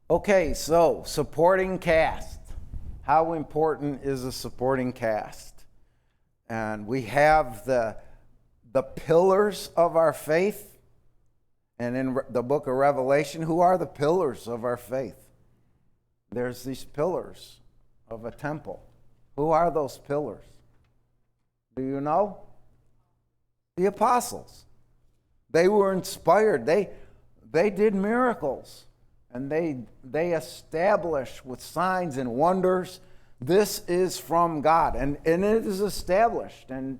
Okay, so supporting cast. How important is a supporting cast? And we have the pillars of our faith. And in the book of Revelation, who are the pillars of our faith? There's these pillars of a temple. Who are those pillars? Do you know? The apostles. They were inspired. They did miracles. And they established with signs and wonders, this is from God. And it is established. And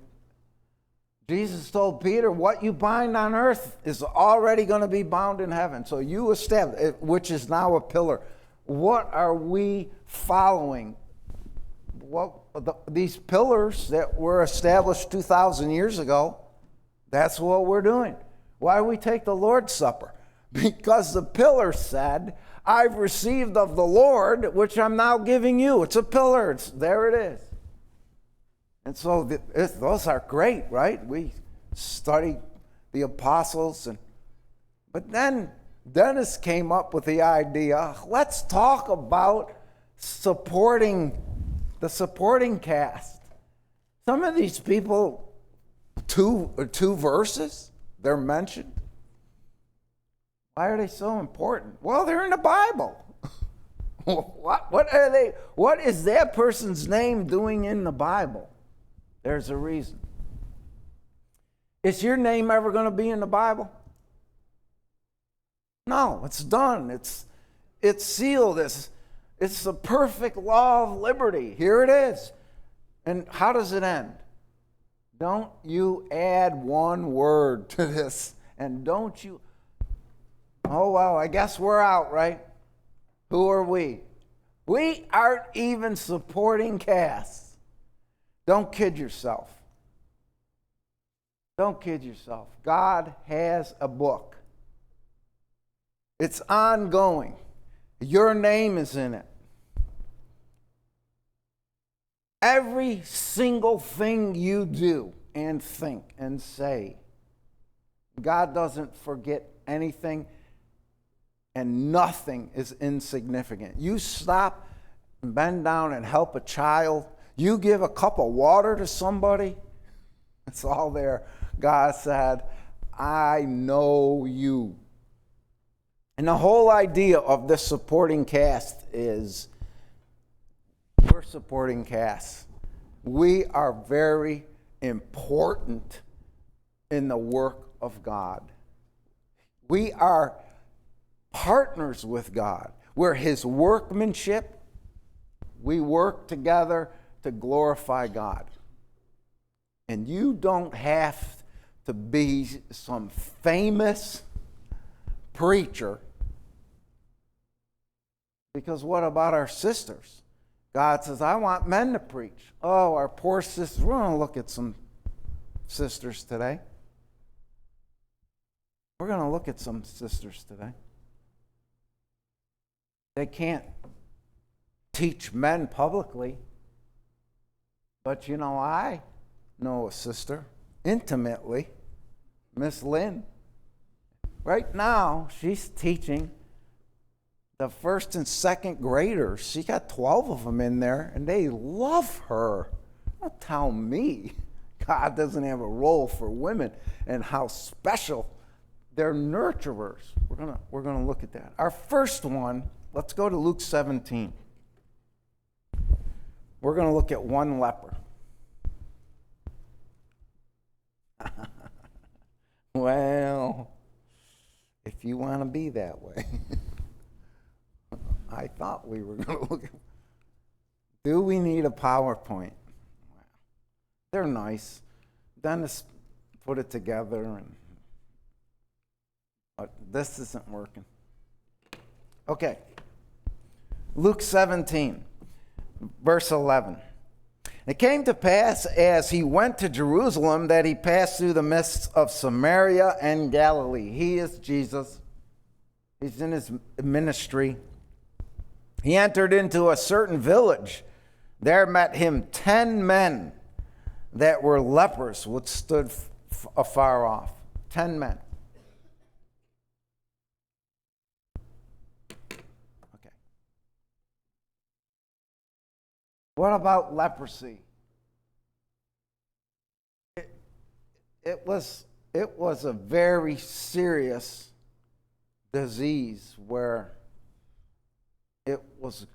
Jesus told Peter, what you bind on earth is already going to be bound in heaven. So you establish it, which is now a pillar. What are we following? These pillars that were established 2,000 years ago, that's what we're doing. Why do we take the Lord's Supper? Because the pillar said, I've received of the Lord, which I'm now giving you. It's a pillar. There it is. And so those are great, right? We study the apostles. But then Dennis came up with the idea, let's talk about the supporting cast. Some of these people, two verses, they're mentioned. Why are they so important? Well, they're in the Bible. What are they? What is that person's name doing in the Bible? There's a reason. Is your name ever going to be in the Bible? No, it's done. It's sealed. It's the perfect law of liberty. Here it is. And how does it end? Don't you add one word to this. And don't you... Oh, well, I guess we're out, right? Who are we? We aren't even supporting casts. Don't kid yourself. Don't kid yourself. God has a book. It's ongoing. Your name is in it. Every single thing you do and think and say, God doesn't forget anything, and nothing is insignificant. You stop and bend down and help a child. You give a cup of water to somebody. It's all there. God said, I know you. And the whole idea of this supporting cast is we're supporting casts. We are very important in the work of God. We are partners with God. We're his workmanship. We work together to glorify God. And you don't have to be some famous preacher, because what about our sisters? God says, I want men to preach. Oh, our poor sisters. We're going to look at some sisters today. We're going to look at some sisters today. They can't teach men publicly. But you know, I know a sister intimately, Miss Lynn. Right now, she's teaching the first and second graders. She got 12 of them in there, and they love her. Don't tell me God doesn't have a role for women and how special they're nurturers. We're gonna look at that. Our first one, let's go to Luke 17. We're going to look at one leper. Well, if you want to be that way. I thought we were going to look at... Do we need a PowerPoint? They're nice. Dennis put it together, but this isn't working. Okay. Luke 17, verse 11. It came to pass as he went to Jerusalem that he passed through the midst of Samaria and Galilee. He is Jesus. He's in his ministry. He entered into a certain village. There met him 10 men that were lepers, which stood afar off. 10 men. What about leprosy? It was a very serious disease where it was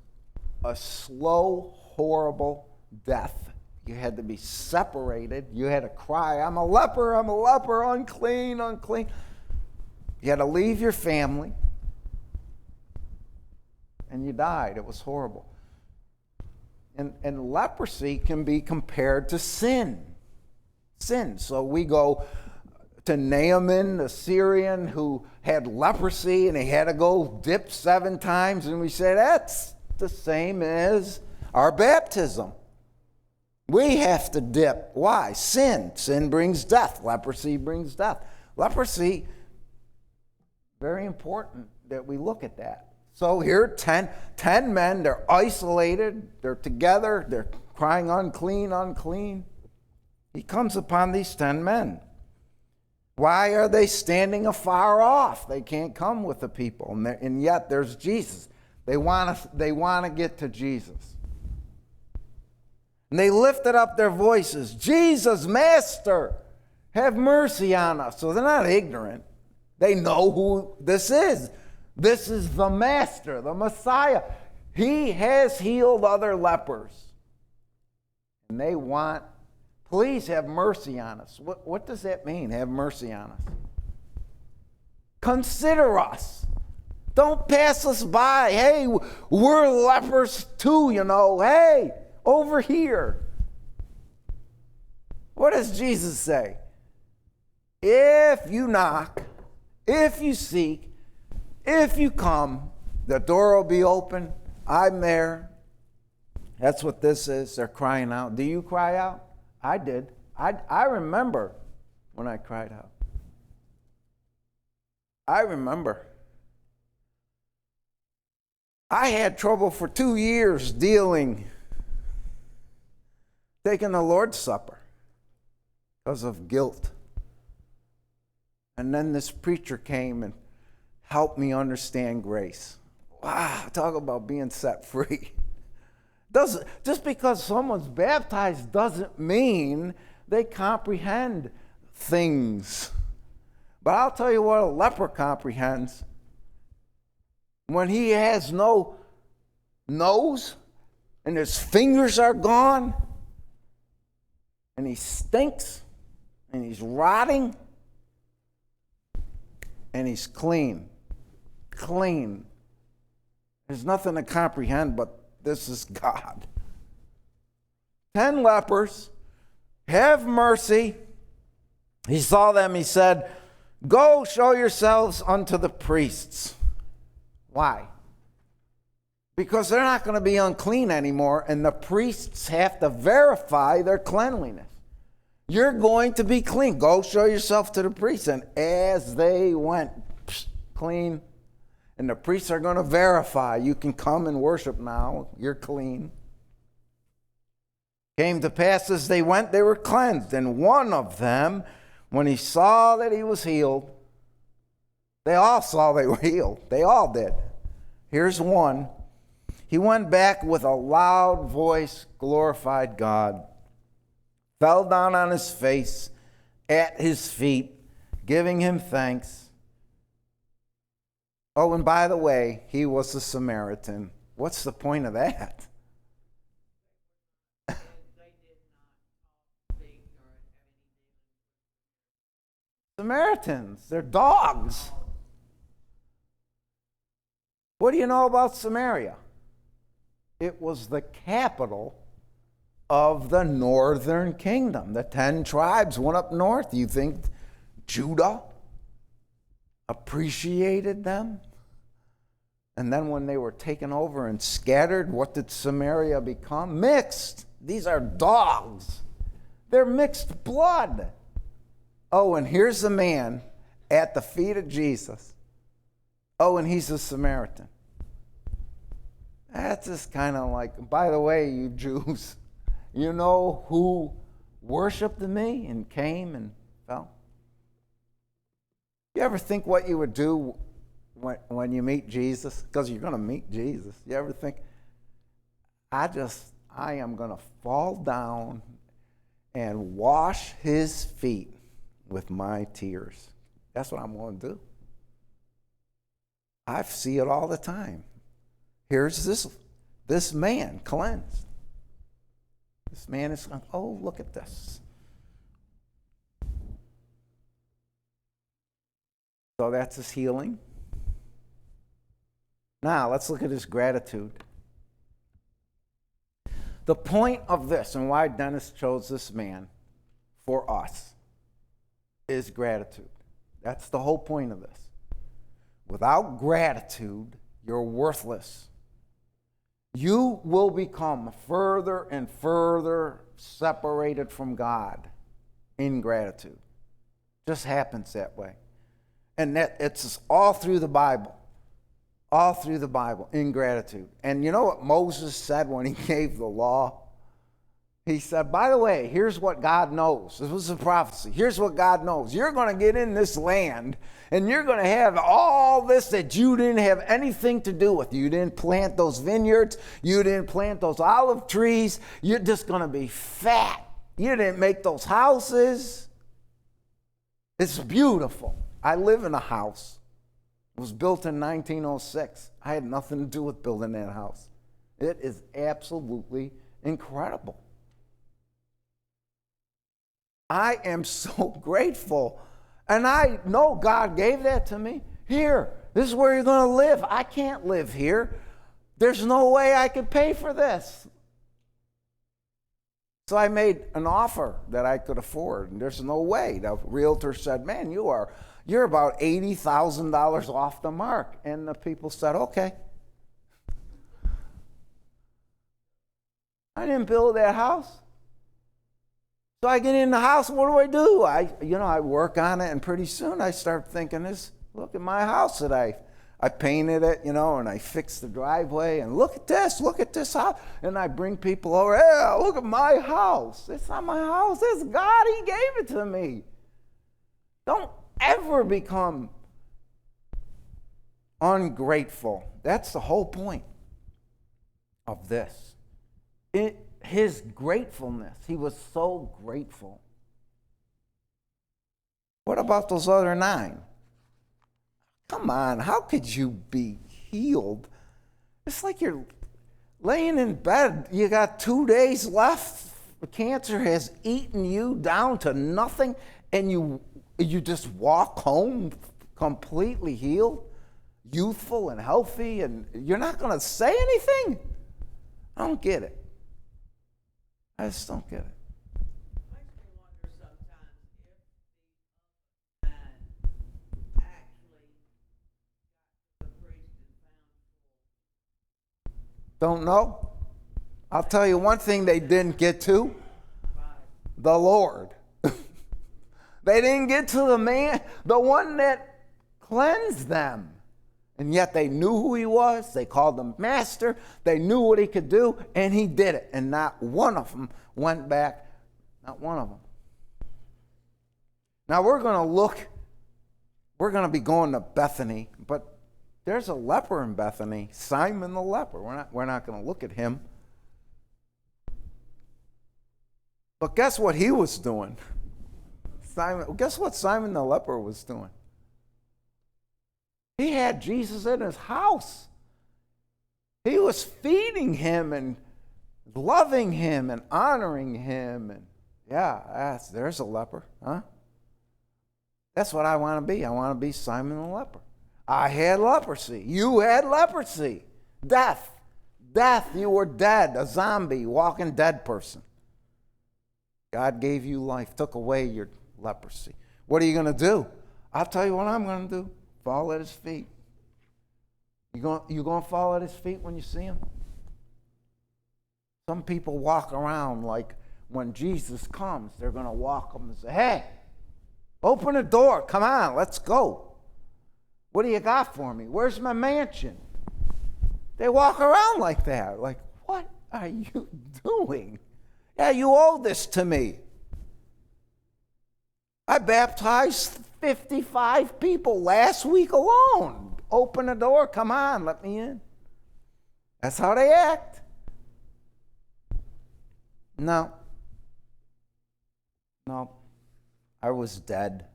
a slow, horrible death. You had to be separated. You had to cry, I'm a leper, unclean, unclean. You had to leave your family, and you died. It was horrible. And leprosy can be compared to sin. Sin. So we go to Naaman, the Syrian, who had leprosy, and he had to go dip 7 times, and we say that's the same as our baptism. We have to dip. Why? Sin. Sin brings death. Leprosy brings death. Leprosy, very important that we look at that. So here, 10 men, they're isolated, they're together, they're crying, unclean, unclean. He comes upon these 10 men. Why are they standing afar off? They can't come with the people, and yet there's Jesus. They want to get to Jesus. And they lifted up their voices, Jesus, Master, have mercy on us. So they're not ignorant. They know who this is. This is the Master, the Messiah. He has healed other lepers. And they want, please have mercy on us. What does that mean, have mercy on us? Consider us. Don't pass us by. Hey, we're lepers too, Hey, over here. What does Jesus say? If you knock, if you seek, if you come, the door will be open. I'm there. That's what this is. They're crying out. Do you cry out? I did. I remember when I cried out. I remember. I had trouble for 2 years taking the Lord's Supper because of guilt. And then this preacher came and helped me understand grace. Wow, talk about being set free. Just because someone's baptized doesn't mean they comprehend things. But I'll tell you what a leper comprehends. When he has no nose and his fingers are gone and he stinks and he's rotting and he's clean. Clean. There's nothing to comprehend, but this is God. 10 lepers, have mercy. He saw them, he said, go show yourselves unto the priests. Why? Because they're not going to be unclean anymore, and the priests have to verify their cleanliness. You're going to be clean. Go show yourself to the priests. And as they went, clean, and the priests are going to verify, you can come and worship now. You're clean. Came to pass as they went, they were cleansed. And one of them, when he saw that he was healed, they all saw they were healed. They all did. Here's one. He went back with a loud voice, glorified God, fell down on his face at his feet, giving him thanks. Oh, and by the way, he was a Samaritan. What's the point of that? Samaritans, they're dogs. What do you know about Samaria? It was the capital of the northern kingdom. The 10 tribes went up north. You think Judah appreciated them? And then when they were taken over and scattered, what did Samaria become? Mixed. These are dogs. They're mixed blood. Oh, and here's a man at the feet of Jesus. Oh, and he's a Samaritan. That's just kind of like, by the way, you Jews, you know who worshiped me and came and fell? You ever think what you would do when you meet Jesus? Because you're going to meet Jesus. You ever think, I I am going to fall down and wash his feet with my tears. That's what I'm going to do. I see it all the time. Here's this man cleansed. This man is going, oh, look at this. So that's his healing. Now, let's look at his gratitude. The point of this and why Dennis chose this man for us is gratitude. That's the whole point of this. Without gratitude, you're worthless. You will become further and further separated from God in gratitude. Just happens that way. And that it's all through the Bible. All through the Bible, ingratitude. And you know what Moses said when he gave the law? He said, by the way, here's what God knows. This was a prophecy. Here's what God knows. You're going to get in this land, and you're going to have all this that you didn't have anything to do with. You didn't plant those vineyards. You didn't plant those olive trees. You're just going to be fat. You didn't make those houses. It's beautiful. I live in a house. It was built in 1906. I had nothing to do with building that house. It is absolutely incredible. I am so grateful. And I know God gave that to me. Here, this is where you're going to live. I can't live here. There's no way I could pay for this. So I made an offer that I could afford, and there's no way. The realtor said, man, you're about $80,000 off the mark. And the people said, okay. I didn't build that house. So I get in the house, and what do? I work on it, and pretty soon I start thinking, look at my house that I painted it, and I fixed the driveway, and look at this house. And I bring people over, hey, look at my house. It's not my house, it's God, He gave it to me. Don't ever become ungrateful. That's the whole point of this. His gratefulness. He was so grateful. What about those other 9? Come on, how could you be healed? It's like you're laying in bed. You got 2 days left. The cancer has eaten you down to nothing, and you just walk home completely healed, youthful and healthy, and you're not going to say anything? I don't get it. I just don't get it. Makes me wonder sometimes if the man actually got to the priest and found. Don't know. I'll tell you one thing they didn't get to. The Lord. They didn't get to the man, the one that cleansed them. And yet they knew who He was. They called Him Master. They knew what He could do, and He did it. And not one of them went back. Not one of them. Now we're going to be going to Bethany, but there's a leper in Bethany, Simon the leper. We're not going to look at him. But guess what he was doing? Guess what Simon the leper was doing? He had Jesus in his house. He was feeding him and loving him and honoring him. And there's a leper, huh? That's what I want to be. I want to be Simon the leper. I had leprosy. You had leprosy. Death. You were dead, a zombie, walking dead person. God gave you life, took away your leprosy. What are you going to do? I'll tell you what I'm going to do. Fall at His feet. You going to fall at His feet when you see Him? Some people walk around like when Jesus comes, they're going to walk up and say, hey, open the door. Come on, let's go. What do you got for me? Where's my mansion? They walk around like that. Like, what are you doing? Yeah, you owe this to me. I baptized 55 people last week alone. Open the door. Come on, let me in. That's how they act. No. No. I was dead.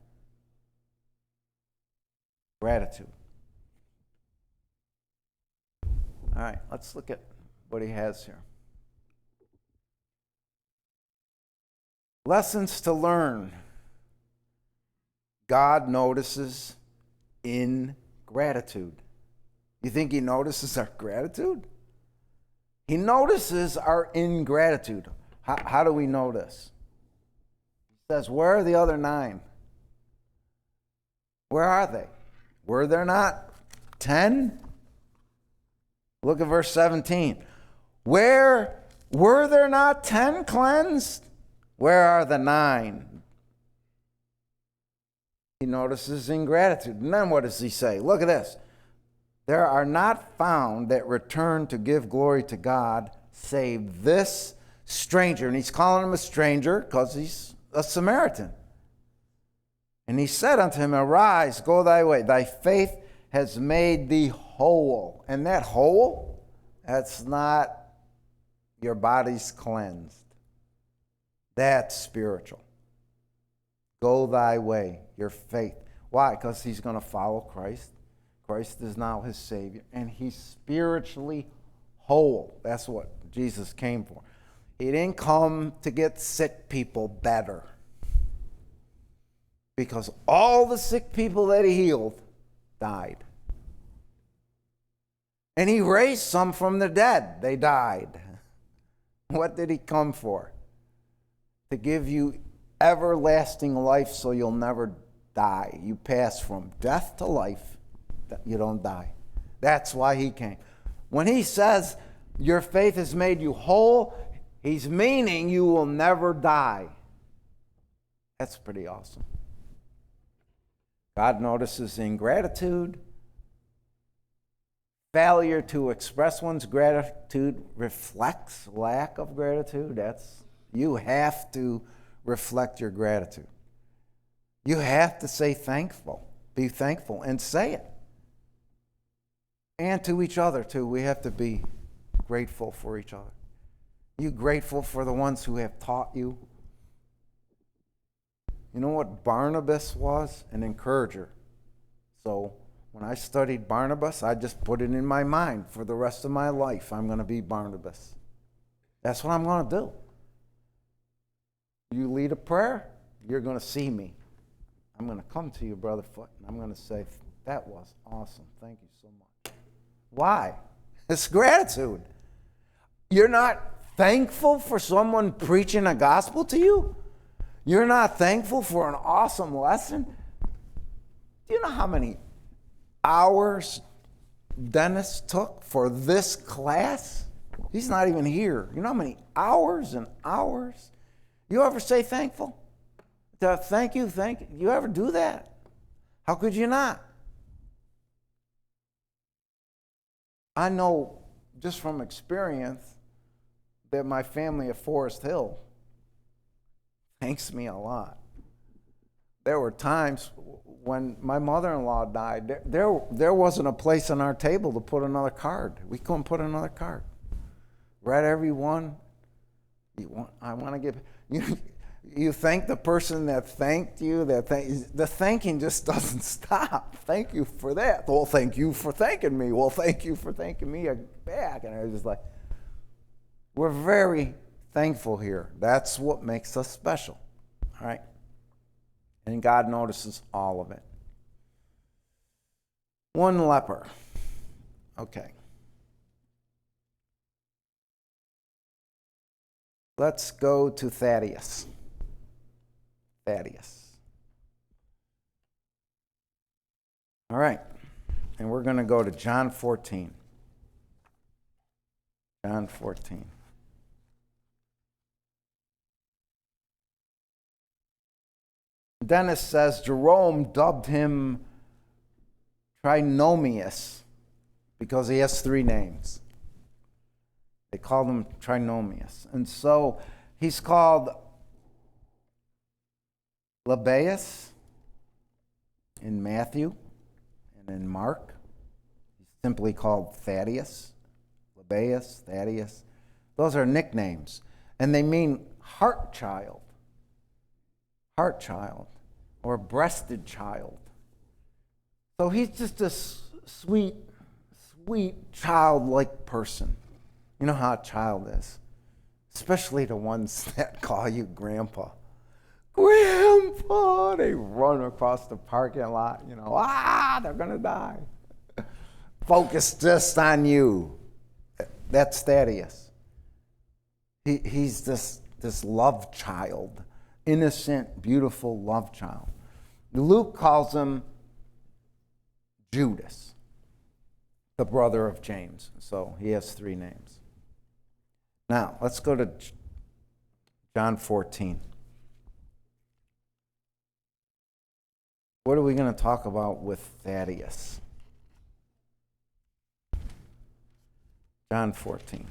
Gratitude. All right, let's look at what he has here. Lessons to learn. God notices ingratitude. You think he notices our gratitude? He notices our ingratitude. How do we know this? He says, where are the other 9? Where are they? Were there not 10? Look at verse 17. Where were there not 10 cleansed? Where are the 9? He notices ingratitude. And then what does he say? Look at this. There are not found that return to give glory to God, save this stranger. And he's calling him a stranger because he's a Samaritan. And he said unto him, arise, go thy way. Thy faith has made thee whole. And that whole, that's not your body's cleansed. That's spiritual. Go thy way, your faith. Why? Because he's going to follow Christ. Christ is now his Savior. And he's spiritually whole. That's what Jesus came for. He didn't come to get sick people better. Because all the sick people that he healed died. And he raised some from the dead. They died. What did he come for? To give you everlasting life so you'll never die. You pass from death to life. You don't die. That's why he came. When he says your faith has made you whole, he's meaning you will never die. That's pretty awesome. God notices ingratitude. Failure to express one's gratitude reflects lack of gratitude. You have to reflect your gratitude. You have to say thankful. Be thankful and say it. And to each other, too. We have to be grateful for each other. You grateful for the ones who have taught you? You know what Barnabas was? An encourager. So when I studied Barnabas, I just put it in my mind for the rest of my life, I'm going to be Barnabas. That's what I'm going to do. You lead a prayer, you're going to see me. I'm going to come to you, Brother Foot, and I'm going to say, that was awesome. Thank you so much. Why? It's gratitude. You're not thankful for someone preaching a gospel to you? You're not thankful for an awesome lesson? Do you know how many hours Dennis took for this class? He's not even here. You know how many hours and hours? You ever say thankful? Thank you, thank you. You ever do that? How could you not? I know just from experience that my family at Forest Hill thanks me a lot. There were times when my mother-in-law died, there wasn't a place on our table to put another card. We couldn't put another card. Read every one. I want to give you thank the person that thanked you. The thanking just doesn't stop. Thank you for that. Well, thank you for thanking me. Well, thank you for thanking me back. And I was just like, we're very thankful here. That's what makes us special. All right? And God notices all of it. One leper. Okay. Let's go to Thaddeus. Thaddeus. All right. And we're going to go to John 14. John 14. Dennis says Jerome dubbed him Trinomius because he has 3 names. They called him Trinomius. And so he's called Lebbaeus in Matthew and in Mark. He's simply called Thaddeus. Lebbaeus, Thaddeus. Those are nicknames. And they mean heart child, or breasted child. So he's just a sweet, childlike person. You know how a child is, especially the ones that call you grandpa. Grandpa, they run across the parking lot, they're gonna die. Focus just on you. That's Thaddeus. He's this love child, innocent, beautiful love child. Luke calls him Judas, the brother of James. So he has 3 names. Now, let's go to John 14. What are we going to talk about with Thaddeus? John 14.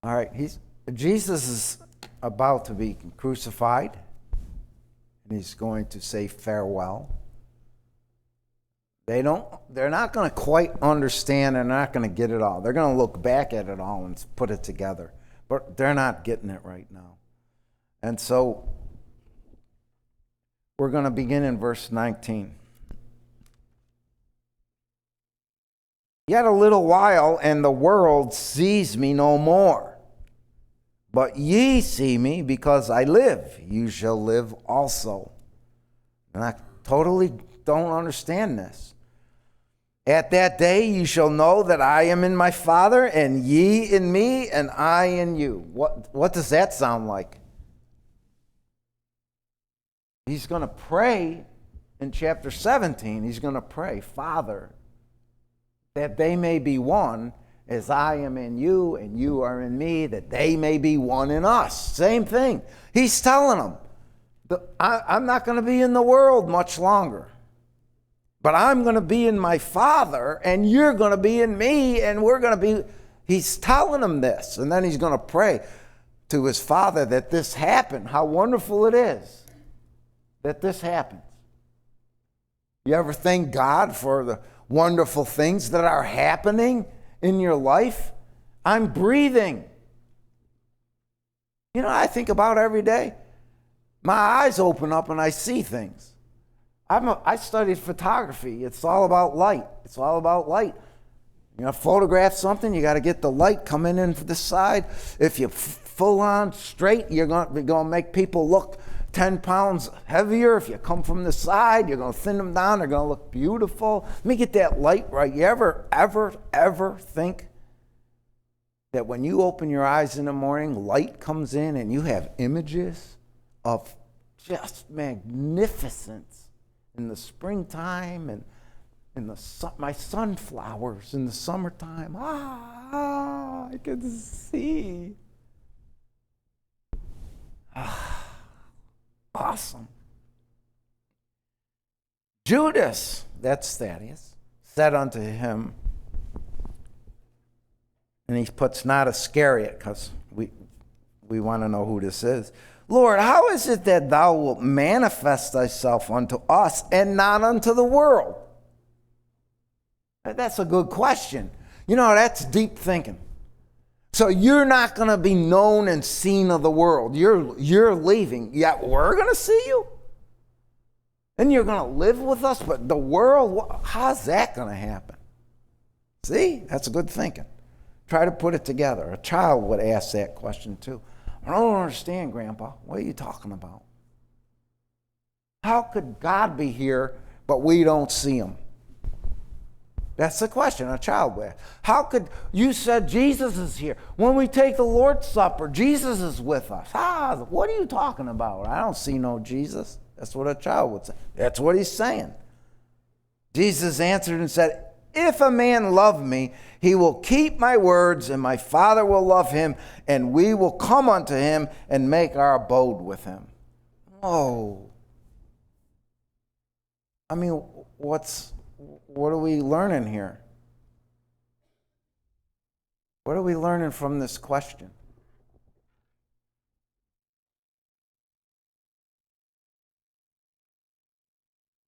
All right, Jesus is about to be crucified, and he's going to say farewell. They're not going to quite understand, they're not going to get it all. They're going to look back at it all and put it together, but they're not getting it right now. And so we're going to begin in verse 19. Yet a little while, and the world sees me no more. But ye see me, because I live. You shall live also. And I totally don't understand this. At that day you shall know that I am in my Father, and ye in me, and I in you. What does that sound like? He's going to pray in chapter 17. He's going to pray, Father, that they may be one as I am in you and you are in me, that they may be one in us. Same thing. He's telling them, I'm not going to be in the world much longer, but I'm going to be in my Father, and you're going to be in me, and we're going to be. He's telling them this, and then he's going to pray to his Father that this happened. How wonderful it is that this happens. You ever thank God for the wonderful things that are happening in your life? I'm breathing. I think about every day. My eyes open up and I see things. I studied photography. It's all about light. Photograph something, you got to get the light coming in from the side. If you full on straight, you're going to make people look 10 pounds heavier. If you come from the side, you're going to thin them down. They're going to look beautiful. Let me get that light right. You ever think that when you open your eyes in the morning, light comes in and you have images of just magnificence in the springtime and in my sunflowers in the summertime? I can see. Awesome. Judas, that's Thaddeus, said unto him, and he puts not Iscariot, because we want to know who this is. Lord, how is it that thou wilt manifest thyself unto us and not unto the world? That's a good question. That's deep thinking. So you're not going to be known and seen of the world. You're leaving, yet we're going to see you? And you're going to live with us, but the world, how's that going to happen? See, that's good thinking. Try to put it together. A child would ask that question too. I don't understand, Grandpa. What are you talking about? How could God be here, but we don't see him? That's the question a child would ask. How could, you said Jesus is here. When we take the Lord's Supper, Jesus is with us. What are you talking about? I don't see no Jesus. That's what a child would say. That's what he's saying. Jesus answered and said, if a man love me, he will keep my words, and my Father will love him, and we will come unto him and make our abode with him. Oh. I mean, what are we learning here? What are we learning from this question?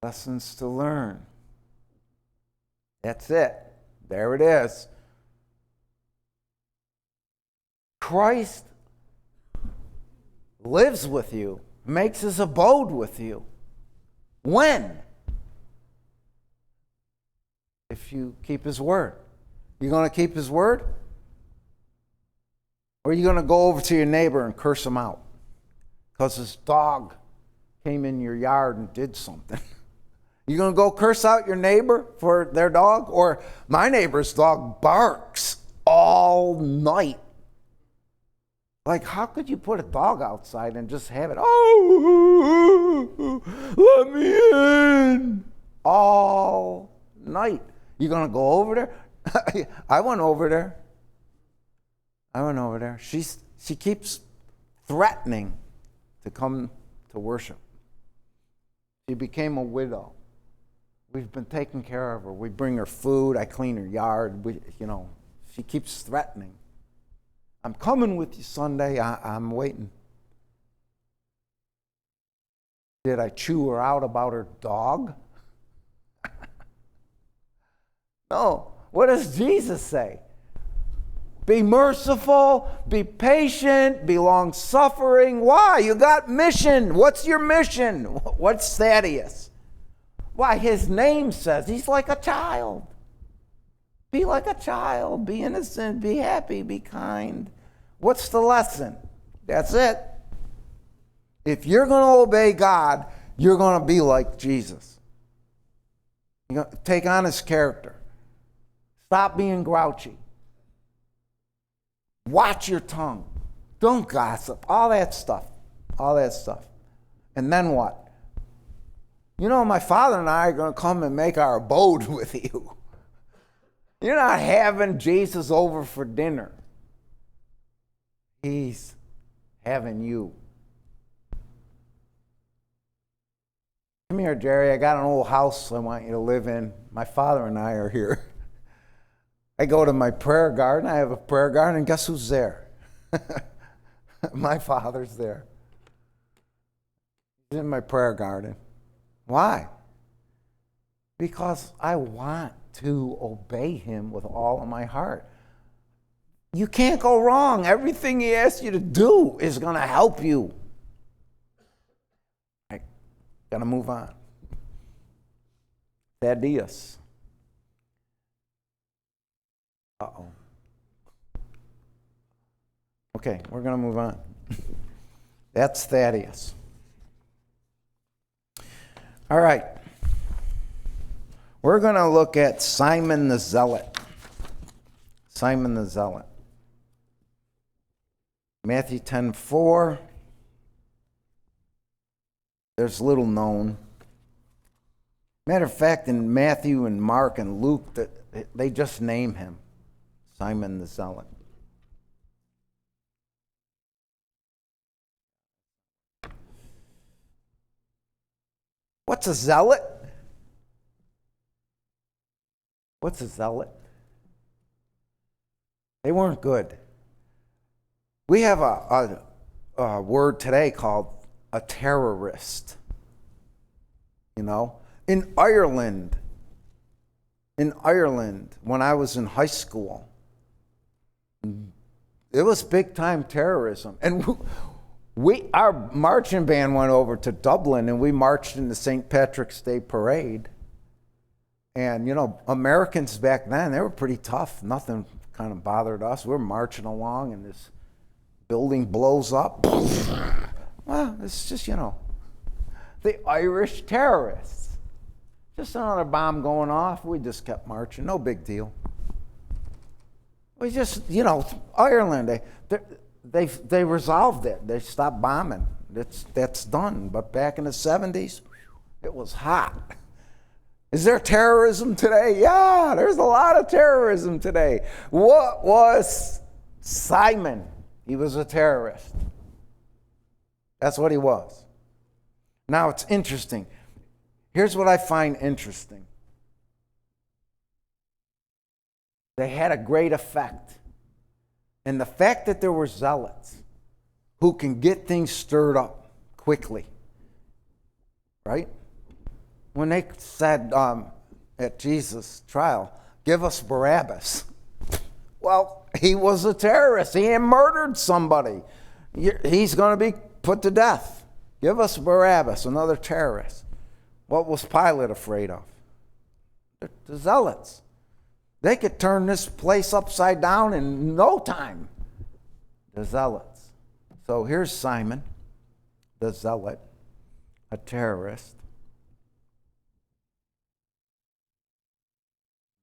Lessons to learn. That's it. There it is. Christ lives with you, makes his abode with you. When? If you keep his word. You going to keep his word? Or are you going to go over to your neighbor and curse him out because his dog came in your yard and did something? You going to go curse out your neighbor for their dog? Or my neighbor's dog barks all night. Like, how could you put a dog outside and just have it, oh, let me in, all night? You going to go over there? I went over there. She keeps threatening to come to worship. She became a widow. We've been taking care of her. We bring her food. I clean her yard. She keeps threatening. I'm coming with you Sunday. I'm waiting. Did I chew her out about her dog? No. What does Jesus say? Be merciful, be patient, be long-suffering. Why? You got mission. What's your mission? What's Thaddeus? Why, his name says he's like a child. Be like a child. Be innocent. Be happy. Be kind. What's the lesson? That's it. If you're going to obey God, you're going to be like Jesus. You're going to take on his character. Stop being grouchy. Watch your tongue. Don't gossip. All that stuff. And then what? My father and I are going to come and make our abode with you. You're not having Jesus over for dinner. He's having you. Come here, Jerry. I got an old house I want you to live in. My father and I are here. I go to my prayer garden. I have a prayer garden, and guess who's there? My father's there. He's in my prayer garden. Why? Because I want to obey him with all of my heart. You can't go wrong. Everything he asks you to do is going to help you. I got to move on. Thaddeus. Uh-oh. Okay, we're going to move on. That's Thaddeus. All right. We're going to look at Simon the Zealot. Simon the Zealot. Matthew 10:4. There's little known. Matter of fact, in Matthew and Mark and Luke, they just name him Simon the Zealot. What's a zealot? What's a zealot? They weren't good. We have a word today called a terrorist. In Ireland, when I was in high school, it was big time terrorism. And our marching band went over to Dublin and we marched in the St. Patrick's Day parade. And, Americans back then, they were pretty tough. Nothing kind of bothered us. We're marching along and this building blows up. Well, it's just, the Irish terrorists. Just another bomb going off. We just kept marching. No big deal. We just, Ireland, they resolved it. They stopped bombing. That's done. But back in the 70s, it was hot. Is there terrorism today? Yeah, there's a lot of terrorism today. What was Simon? He was a terrorist. That's what he was. Now it's interesting. Here's what I find interesting. They had a great effect. And the fact that there were zealots who can get things stirred up quickly, right? When they said, at Jesus' trial, give us Barabbas. Well, he was a terrorist. He had murdered somebody. He's going to be put to death. Give us Barabbas, another terrorist. What was Pilate afraid of? The zealots. They could turn this place upside down in no time. The zealots. So here's Simon, the zealot, a terrorist.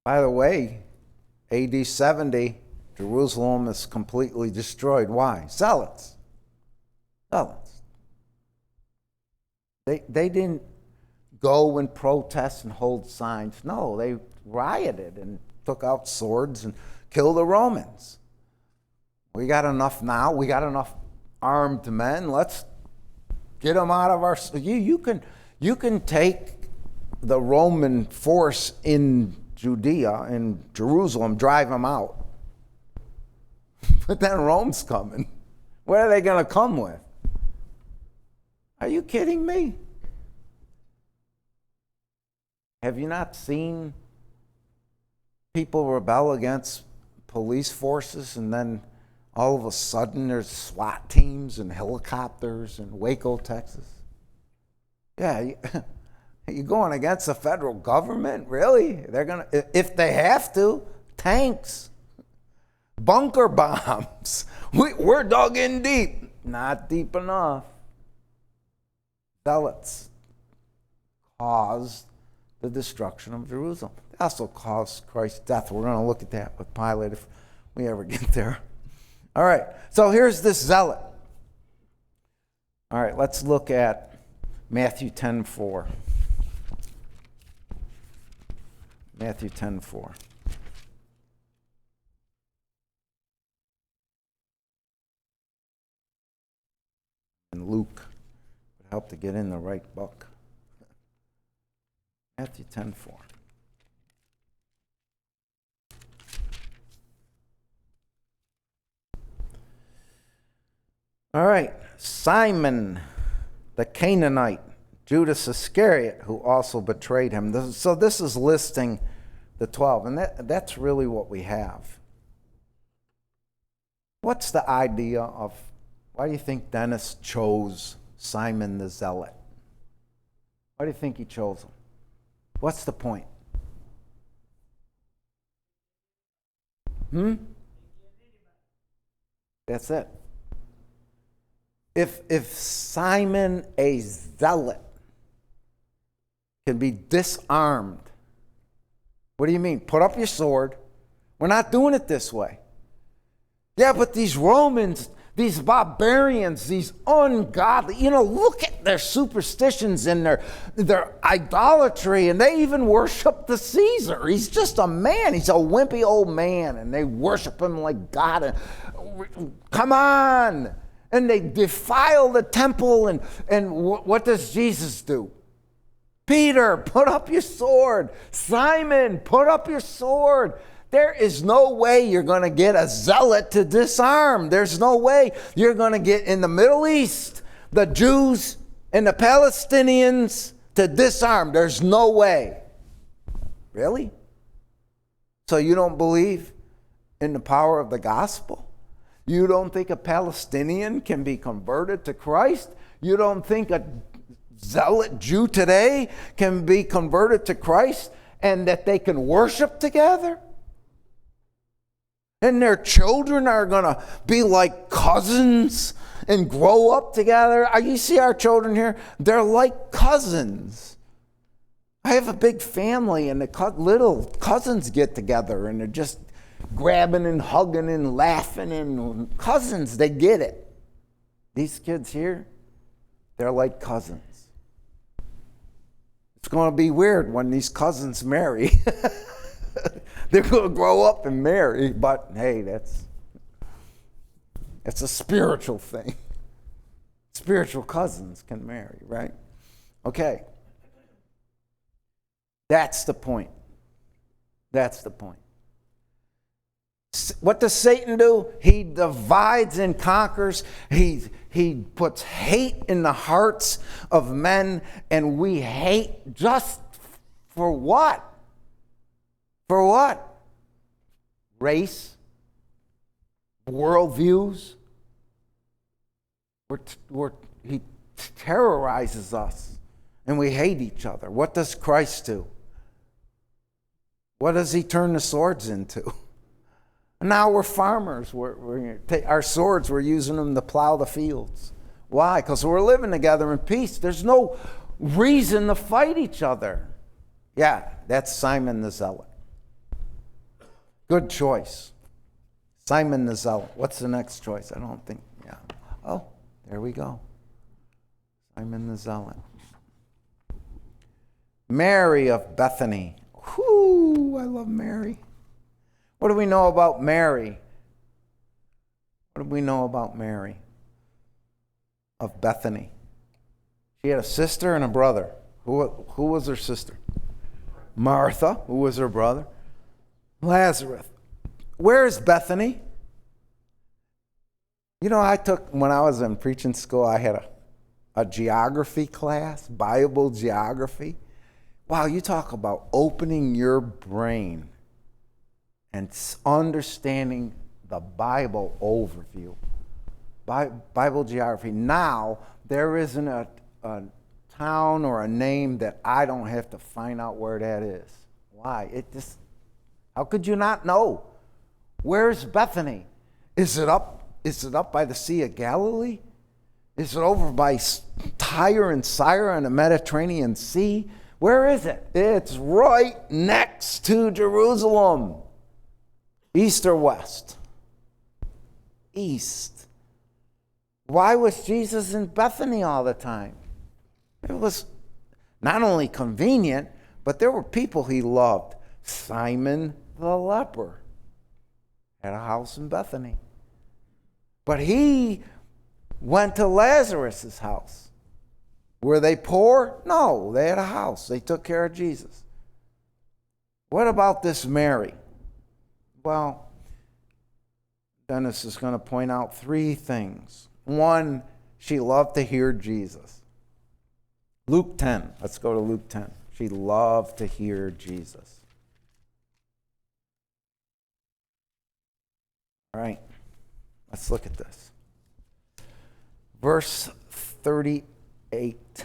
By the way, AD 70, Jerusalem is completely destroyed. Why? Zealots. Zealots. They didn't go and protest and hold signs. No, they rioted and took out swords and killed the Romans. We got enough now. We got enough armed men. Let's get them out of our... You can take the Roman force in Judea and Jerusalem, drive them out. But then Rome's coming. What are they going to come with? Are you kidding me? Have you not seen people rebel against police forces and then all of a sudden there's SWAT teams and helicopters in Waco, Texas? Yeah, you're going against the federal government? Really? They're going to, if they have to, tanks, bunker bombs. We're dug in deep. Not deep enough. Zealots caused the destruction of Jerusalem. They also caused Christ's death. We're going to look at that with Pilate if we ever get there. All right, so here's this zealot. All right, let's look at Matthew 10:4. Matthew 10:4. And Luke would help to get in the right book. Matthew 10:4. All right, Simon the Canaanite, Judas Iscariot, who also betrayed him. So this is listing the 12, and that's really what we have. What's the idea of, why do you think Dennis chose Simon the Zealot? Why do you think he chose him? What's the point? That's it. If Simon a zealot can be disarmed, what do you mean? Put up your sword. We're not doing it this way. Yeah, but these Romans, these barbarians, these ungodly, look at their superstitions and their idolatry, and they even worship the Caesar. He's just a man. He's a wimpy old man, and they worship him like God. Come on. And they defile the temple, and what does Jesus do? Peter, put up your sword. Simon, put up your sword. There is no way you're going to get a zealot to disarm. There's no way you're going to get in the Middle East the Jews and the Palestinians to disarm. There's no way. Really? So you don't believe in the power of the gospel? You don't think a Palestinian can be converted to Christ? You don't think a zealot Jew today can be converted to Christ and that they can worship together? And their children are going to be like cousins and grow up together? You see our children here? They're like cousins. I have a big family, and the little cousins get together, and they're just grabbing and hugging and laughing, and cousins, they get it. These kids here, they're like cousins. It's going to be weird when these cousins marry. They're going to grow up and marry, but hey, that's a spiritual thing. Spiritual cousins can marry, right? Okay. That's the point. That's the point. What does Satan do? He divides and conquers. He puts hate in the hearts of men, and we hate just for what? For what? Race? Worldviews? He terrorizes us, and we hate each other. What does Christ do? What does he turn the swords into? Now we're farmers. Our swords, we're using them to plow the fields. Why? Because we're living together in peace. There's no reason to fight each other. Yeah, that's Simon the Zealot. Good choice. Simon the Zealot. What's the next choice? I don't think, yeah. Oh, there we go. Simon the Zealot. Mary of Bethany. Whoo, I love Mary. What do we know about Mary? What do we know about Mary of Bethany? She had a sister and a brother. Who was her sister? Martha. Who was her brother? Lazarus. Where is Bethany? You know, when I was in preaching school, I had a geography class, Bible geography. Wow, you talk about opening your brain and understanding the Bible overview. Bible geography. Now, there isn't a town or a name that I don't have to find out where that is. Why? How could you not know? Where's Bethany? Is it up by the Sea of Galilee? Is it over by Tyre and Sidon and the Mediterranean Sea? Where is it? It's right next to Jerusalem. East or west? East. Why was Jesus in Bethany all the time? It was not only convenient, but there were people he loved. Simon the leper had a house in Bethany. But he went to Lazarus' house. Were they poor? No, they had a house. They took care of Jesus. What about this Mary? Well, Dennis is going to point out three things. One, she loved to hear Jesus. Luke 10. Let's go to Luke 10. She loved to hear Jesus. All right, let's look at this. Verse 38.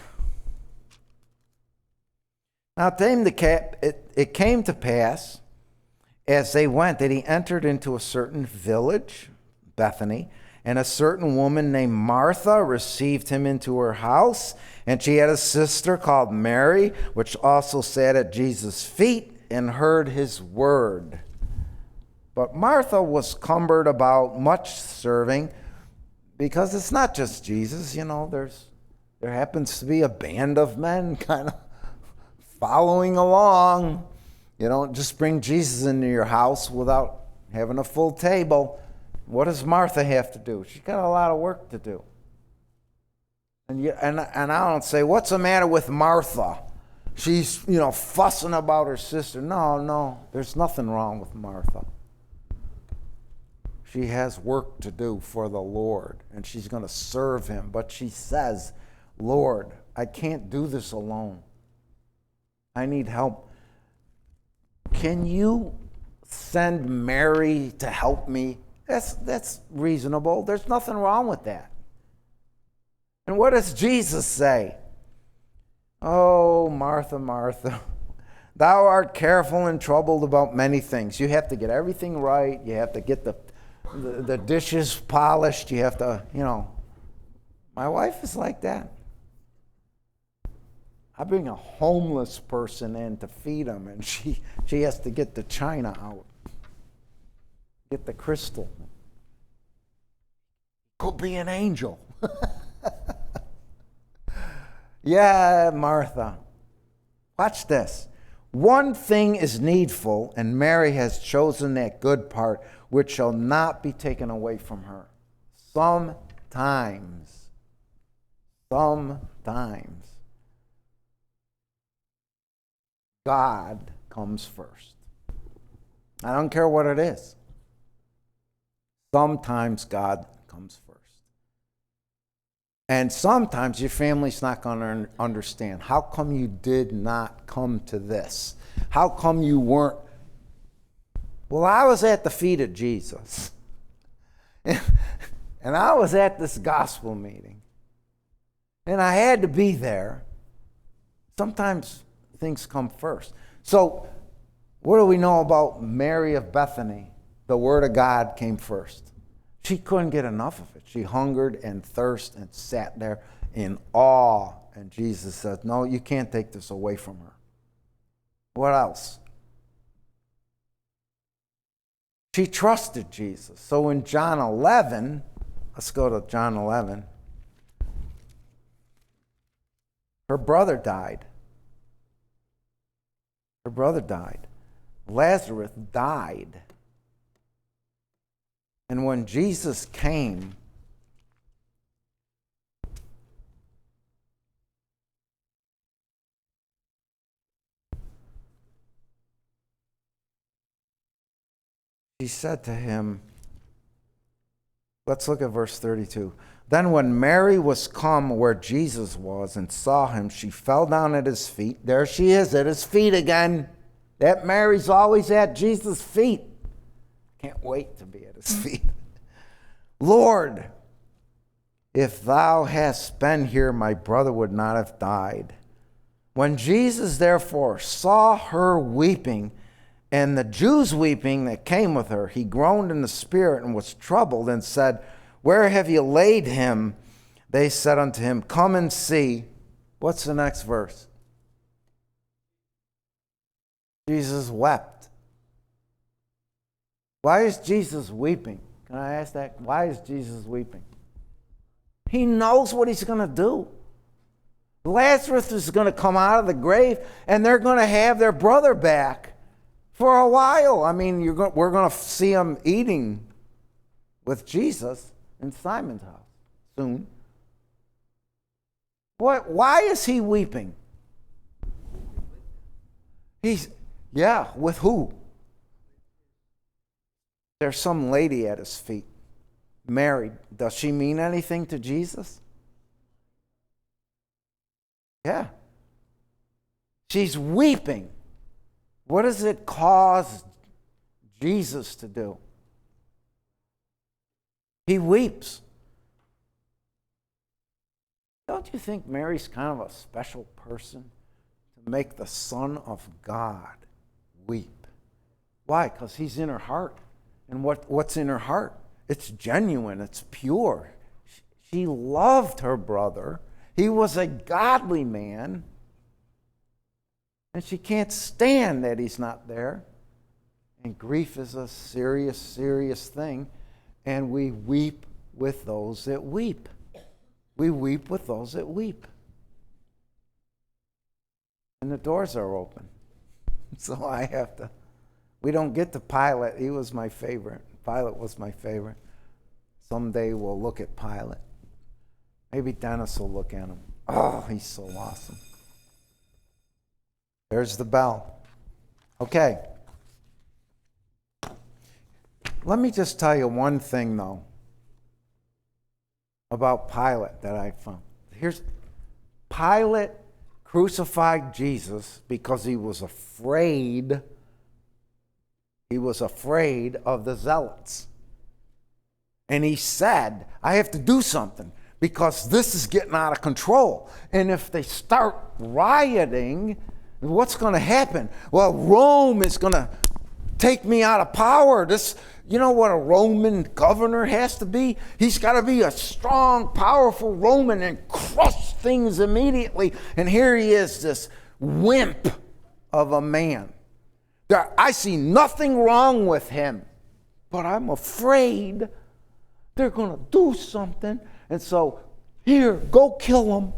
Now it came to pass, as they went, that he entered into a certain village, Bethany, and a certain woman named Martha received him into her house, and she had a sister called Mary, which also sat at Jesus' feet and heard his word. But Martha was cumbered about much serving, because it's not just Jesus, you know, there happens to be a band of men kind of following along. You don't just bring Jesus into your house without having a full table. What does Martha have to do? She's got a lot of work to do. And I don't say, what's the matter with Martha? She's, fussing about her sister. No, there's nothing wrong with Martha. She has work to do for the Lord, and she's going to serve him. But she says, Lord, I can't do this alone. I need help. Can you send Mary to help me? That's reasonable. There's nothing wrong with that. And what does Jesus say? Oh, Martha, Martha, thou art careful and troubled about many things. You have to get everything right. You have to get the dishes polished. You have to, My wife is like that. I bring a homeless person in to feed him, and she has to get the china out. Get the crystal. Could be an angel. Yeah, Martha. Watch this. One thing is needful, and Mary has chosen that good part, which shall not be taken away from her. Sometimes, God comes first. I don't care what it is. Sometimes God comes first. And sometimes your family's not going to understand. How come you did not come to this? How come you weren't Well, I was at the feet of Jesus. And I was at this gospel meeting. And I had to be there. Sometimes things come first. So, what do we know about Mary of Bethany? The Word of God came first. She couldn't get enough of it. She hungered and thirsted and sat there in awe. And Jesus said, no, you can't take this away from her. What else? She trusted Jesus. So in John 11, let's go to John 11. Her brother died. Her brother died. Lazarus died. And when Jesus came, she said to him, let's look at verse 32. Then when Mary was come where Jesus was and saw him, she fell down at his feet. There she is at his feet again. That Mary's always at Jesus' feet. Can't wait to be at his feet. Lord, if thou hadst been here, my brother would not have died. When Jesus therefore saw her weeping, and the Jews weeping that came with her, he groaned in the spirit and was troubled and said, where have you laid him? They said unto him, come and see. What's the next verse? Jesus wept. Why is Jesus weeping? Can I ask that? Why is Jesus weeping? He knows what he's going to do. Lazarus is going to come out of the grave, and they're going to have their brother back for a while. I mean, we're going to see him eating with Jesus in Simon's house soon. Why is he weeping? With who? There's some lady at his feet, married. Does she mean anything to Jesus? Yeah. She's weeping. What does it cause Jesus to do? He weeps. Don't you think Mary's kind of a special person to make the Son of God weep? Why? Because he's in her heart. And what's in her heart? It's genuine. It's pure. She loved her brother. He was a godly man. And she can't stand that he's not there. And grief is a serious, serious thing. And we weep with those that weep. We weep with those that weep. And the doors are open. So I have to. We don't get to Pilate. He was my favorite. Pilate was my favorite. Someday we'll look at Pilate. Maybe Dennis will look at him. Oh, he's so awesome. There's the bell. Okay. Let me just tell you one thing, though, about Pilate that I found. Pilate crucified Jesus because he was afraid. He was afraid of the zealots. And he said, I have to do something because this is getting out of control. And if they start rioting, what's going to happen? Well, Rome is going to take me out of power. You know what a Roman governor has to be? He's got to be a strong, powerful Roman and crush things immediately. And here he is, this wimp of a man. I see nothing wrong with him, but I'm afraid they're going to do something. And so, here, go kill him.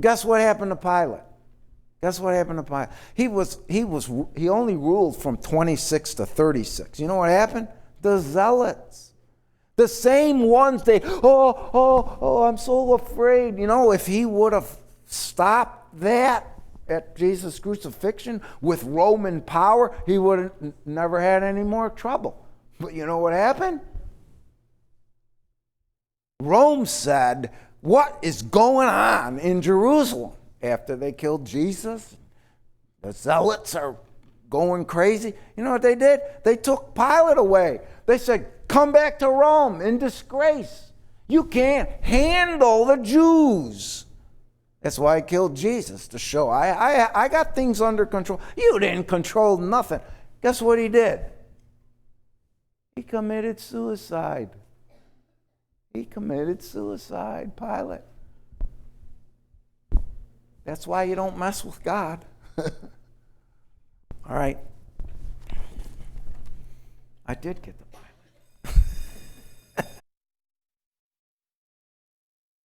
Guess what happened to Pilate? Guess what happened to Pilate? He only ruled from 26 to 36. You know what happened? The zealots. The same ones I'm so afraid. You know, if he would have stopped that at Jesus' crucifixion with Roman power, he would have never had any more trouble. But you know what happened? Rome said, what is going on in Jerusalem? After they killed Jesus, the zealots are going crazy. You know what they did? They took Pilate away. They said, come back to Rome in disgrace. You can't handle the Jews. That's why I killed Jesus, to show I got things under control. You didn't control nothing. Guess what he did? He committed suicide. He committed suicide, Pilate. That's why you don't mess with God. All right. I did get the